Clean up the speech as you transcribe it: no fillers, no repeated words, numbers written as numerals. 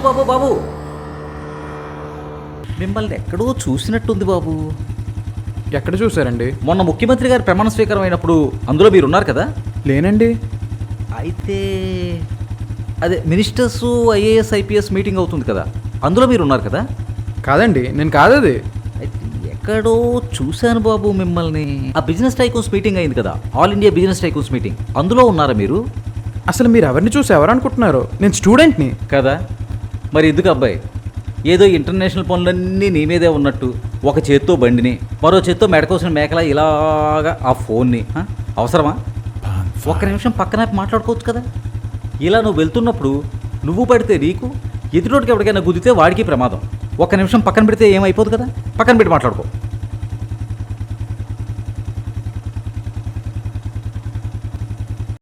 బాబు బాబు బాబు మిమ్మల్ని ఎక్కడో చూసినట్టుంది బాబు. ఎక్కడ చూసారండి? మొన్న ముఖ్యమంత్రి గారి ప్రమాణ స్వీకారం అయినప్పుడు అందులో మీరు ఉన్నారు కదా? లేనండి. అయితే అదే మినిస్టర్స్ ఐఏఎస్ ఐపీఎస్ మీటింగ్ అవుతుంది కదా, అందులో మీరు ఉన్నారు కదా? కాదండి, నేను కాదది. అయితే ఎక్కడో చూశాను బాబు మిమ్మల్ని. ఆ బిజినెస్ టైకూన్స్ మీటింగ్ అయింది కదా, all India business tycoons meeting, అందులో ఉన్నారా మీరు? అసలు మీరు ఎవరిని చూసి ఎవరనుకుంటున్నారు? నేను స్టూడెంట్ని కదా. మరి ఎందుకు అబ్బాయి ఏదో ఇంటర్నేషనల్ పనులన్నీ నీ మీదే ఉన్నట్టు ఒక చేత్తో బండిని మరో చేత్తో మెడకోసిన మేకలా ఇలాగా ఆ ఫోన్ని అవసరమా? ఒక్క నిమిషం పక్కన మాట్లాడుకోవచ్చు కదా. ఇలా నువ్వు వెళ్తున్నప్పుడు నువ్వు పడితే నీకు, ఎదుటోటికి ఎవరికైనా గుద్దితే వాడికి ప్రమాదం. ఒక్క నిమిషం పక్కన పెడితే ఏమైపోదు కదా. పక్కన పెట్టి మాట్లాడుకో.